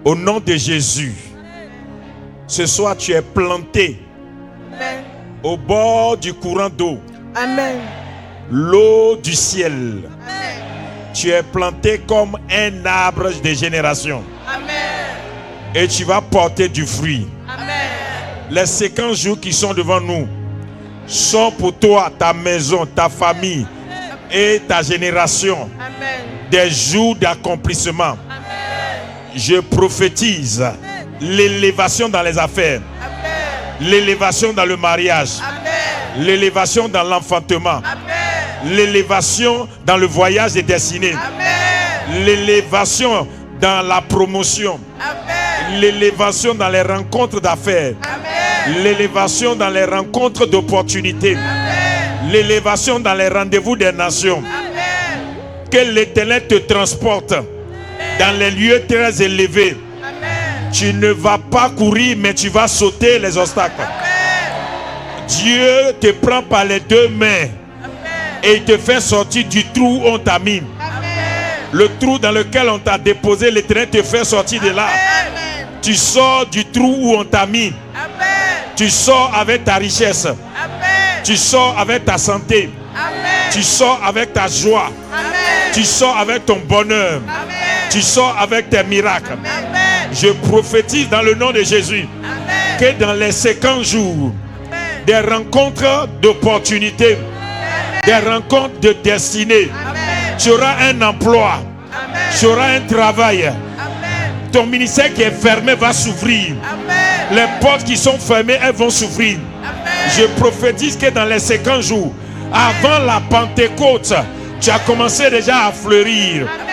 Au nom de Jésus, ce soir tu es planté Amen. au bord du courant d'eau, Amen. l'eau du ciel. Amen. Tu es planté comme un arbre de génération. Amen. Et tu vas porter du fruit. Amen. Les 50 jours qui sont devant nous sont pour toi, ta maison, ta famille et ta génération Amen. des jours d'accomplissement. Amen. Je prophétise l'élévation dans les affaires, Amen. l'élévation dans le mariage, Amen. l'élévation dans l'enfantement, Amen. l'élévation dans le voyage des destinées, Amen. l'élévation dans la promotion, Amen. l'élévation dans les rencontres d'affaires, Amen. l'élévation dans les rencontres d'opportunités, Amen. l'élévation dans les rendez-vous des nations. Amen. Que l'Éternel te transporte dans les lieux très élevés. Amen. Tu ne vas pas courir, mais tu vas sauter les obstacles. Amen. Dieu te prend par les deux mains et il te fait sortir du trou où on t'a mis. Amen. Le trou dans lequel on t'a déposé, l'Éternel te fait sortir de là. Amen. Tu sors du trou où on t'a mis. Amen. Tu sors avec ta richesse. Amen. Tu sors avec ta santé. Amen. Tu sors avec ta joie. Amen. Tu sors avec ton bonheur. Amen. Tu sors avec tes miracles. Amen. Je prophétise dans le nom de Jésus Amen. que dans les 50 jours, Amen. des rencontres d'opportunités, des rencontres de destinée, Amen. tu auras un emploi, Amen. tu auras un travail. Amen. Ton ministère qui est fermé va s'ouvrir. Amen. Les portes qui sont fermées, elles vont s'ouvrir. Amen. Je prophétise que dans les 50 jours, avant la Pentecôte, tu as commencé déjà à fleurir. Amen.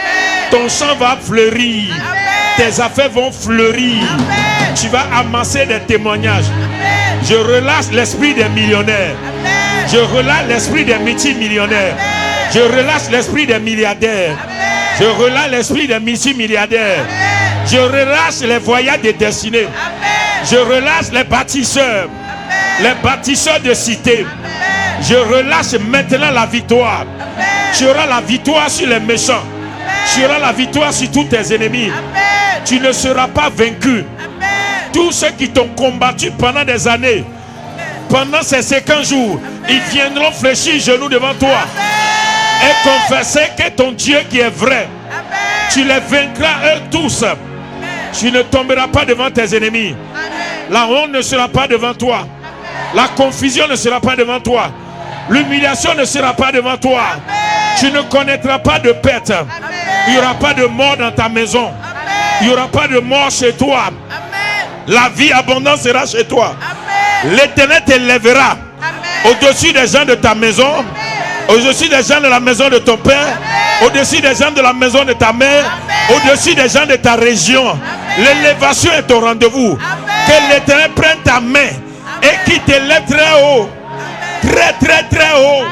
Ton champ va fleurir. Amen. Tes affaires vont fleurir. Amen. Tu vas amasser des témoignages. Amen. Je relâche l'esprit des millionnaires. Amen. Je relâche l'esprit des multimillionnaires. Amen. Je relâche l'esprit des milliardaires. Amen. Je relâche l'esprit des multimilliardaires. Amen. Je relâche les voyages des destinées. Amen. Je relâche les bâtisseurs. Amen. Les bâtisseurs de cité. Amen. Je relâche maintenant la victoire. Amen. Tu auras la victoire sur les méchants. Tu auras la victoire sur tous tes ennemis. Amen. Tu ne seras pas vaincu. Amen. Tous ceux qui t'ont combattu pendant des années, pendant ces 50 jours, ils viendront fléchir genoux devant toi et confesser que ton Dieu qui est vrai, Amen. tu les vaincras eux tous. Tu ne tomberas pas devant tes ennemis. Amen. La honte ne sera pas devant toi. La confusion ne sera pas devant toi. L'humiliation ne sera pas devant toi. Tu ne connaîtras pas de perte. Il n'y aura pas de mort dans ta maison. Il n'y aura pas de mort chez toi. Amen. La vie abondante sera chez toi. Amen. L'Éternel t'élèvera Amen. au-dessus des gens de ta maison, au-dessus des gens de la maison de ton père, au-dessus des gens de la maison de ta mère, au-dessus des gens de ta région. L'élévation est au rendez-vous. Que l'Éternel prenne ta main et qu'il t'élève très haut, très très très haut.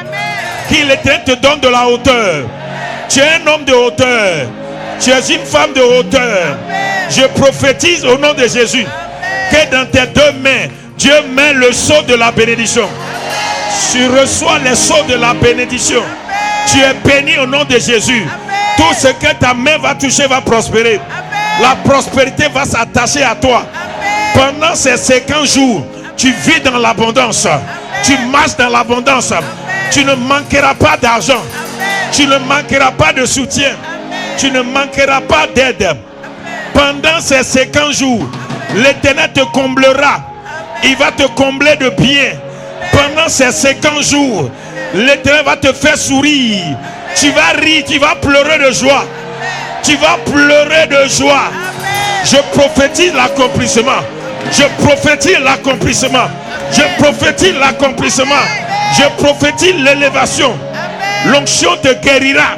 Qu'il l'Éternel te donne de la hauteur. Tu es un homme de hauteur. Tu es une femme de hauteur. Je prophétise au nom de Jésus que dans tes deux mains, Dieu met le sceau de la bénédiction. Tu reçois les sceaux de la bénédiction. Tu es béni au nom de Jésus. Tout ce que ta main va toucher va prospérer. La prospérité va s'attacher à toi. Pendant ces 50 jours, tu vis dans l'abondance. Tu marches dans l'abondance. Tu ne manqueras pas d'argent. Tu ne manqueras pas de soutien. Tu ne manqueras pas d'aide. Pendant ces 50 jours, l'Éternel te comblera. Il va te combler de biens. Pendant ces 50 jours, l'Éternel va te faire sourire. Tu vas rire, tu vas pleurer de joie. Tu vas pleurer de joie. Je prophétise l'accomplissement. Je prophétise l'accomplissement. Je prophétise l'accomplissement. Je prophétise l'élévation. L'onction te guérira.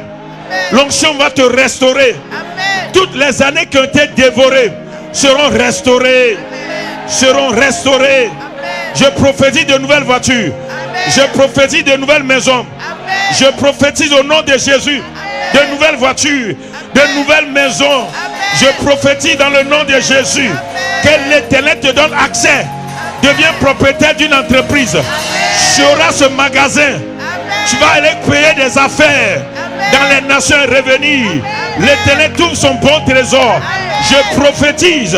L'onction va te restaurer. Toutes les années qui ont été dévorées seront restaurées. Seront restaurées. Je prophétise de nouvelles voitures. Je prophétise de nouvelles maisons. Je prophétise au nom de Jésus de nouvelles voitures, de nouvelles maisons. Je prophétise dans le nom de Jésus que l'Éternel te donne accès. Deviens propriétaire d'une entreprise. Tu auras ce magasin. Tu vas aller payer des affaires dans les nations et revenir. L'Éternel trouve son bon trésor Je prophétise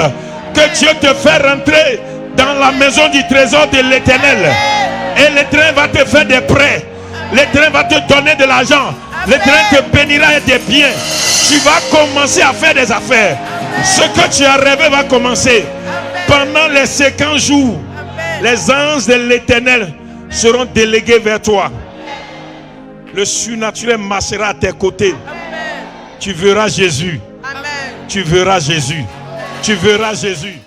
que Dieu te fait rentrer dans la maison du trésor de l'Éternel. Et l'Éternel va te faire des prêts. L'Éternel va te donner de l'argent. L'Éternel te bénira et des biens. Tu vas commencer à faire des affaires. Ce que tu as rêvé va commencer. Pendant les 50 jours, les anges de l'Éternel seront délégués vers toi. Le surnaturel marchera à tes côtés. Tu verras Jésus. Tu verras Jésus. Tu verras Jésus.